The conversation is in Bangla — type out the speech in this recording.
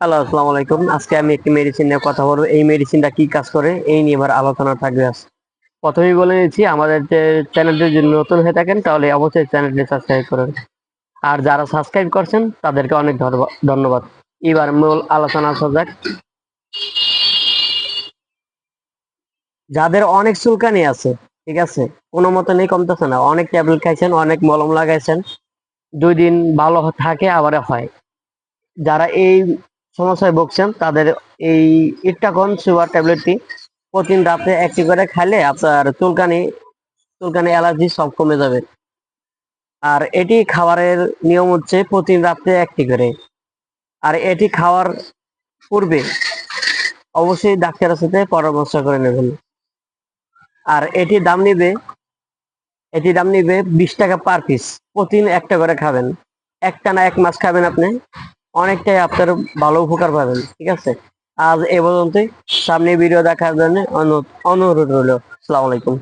হ্যালো, আসসালামু আলাইকুম। আজকে আমি একটি মেডিসিন নিয়ে কথা বলবো। এই মেডিসিনটা কি কাজ করে এই নিয়ে আমার আলোচনা থাকবে আজ। প্রথমেই বলে নিচ্ছি, আমাদের যে চ্যানেলটি যদি নতুন হয়ে থাকেন তাহলে অবশ্যই চ্যানেলটি সাবস্ক্রাইব করুন। আর যারা সাবস্ক্রাইব করছেন তাদেরকে অনেক ধন্যবাদ। এবার মূল আলোচনা আসা যাক। যাদের অনেক চুলকানি আছে, ঠিক আছে, কোনো মতনই কমতেছে না, অনেক ট্যাবলেট খাইছেন, অনেক মলম লাগাইছেন, 2 দিন ভালো থাকে আবার হয়। যারা এই সমস্যায় ভুগছেন তাদের এই ইট্টাকন সুগার ট্যাবলেটটি প্রতিদিন রাতে একটি করে খাইলে আপনার চুলকানি চুলকানি অ্যালার্জি সব কমে যাবে। আর এটি খাবারের নিয়ম হচ্ছে প্রতিদিন রাতে একটি করে। আর এটি খাওয়ার পূর্বে অবশ্যই ডাক্তারের সাথে পরামর্শ করে নেবেন। আর এটি দাম নিবে 20 টাকা পার পিস। প্রতিদিন একটা করে খাবেন, একটানা 1 মাস খাবেন আপনি, অনেকটাই আপনার ভালো উপকার পাবেন। ঠিক আছে, আজ এ পর্যন্তই। সামনে ভিডিও দেখার জন্য অনুরোধ রইল। আসসালামু আলাইকুম।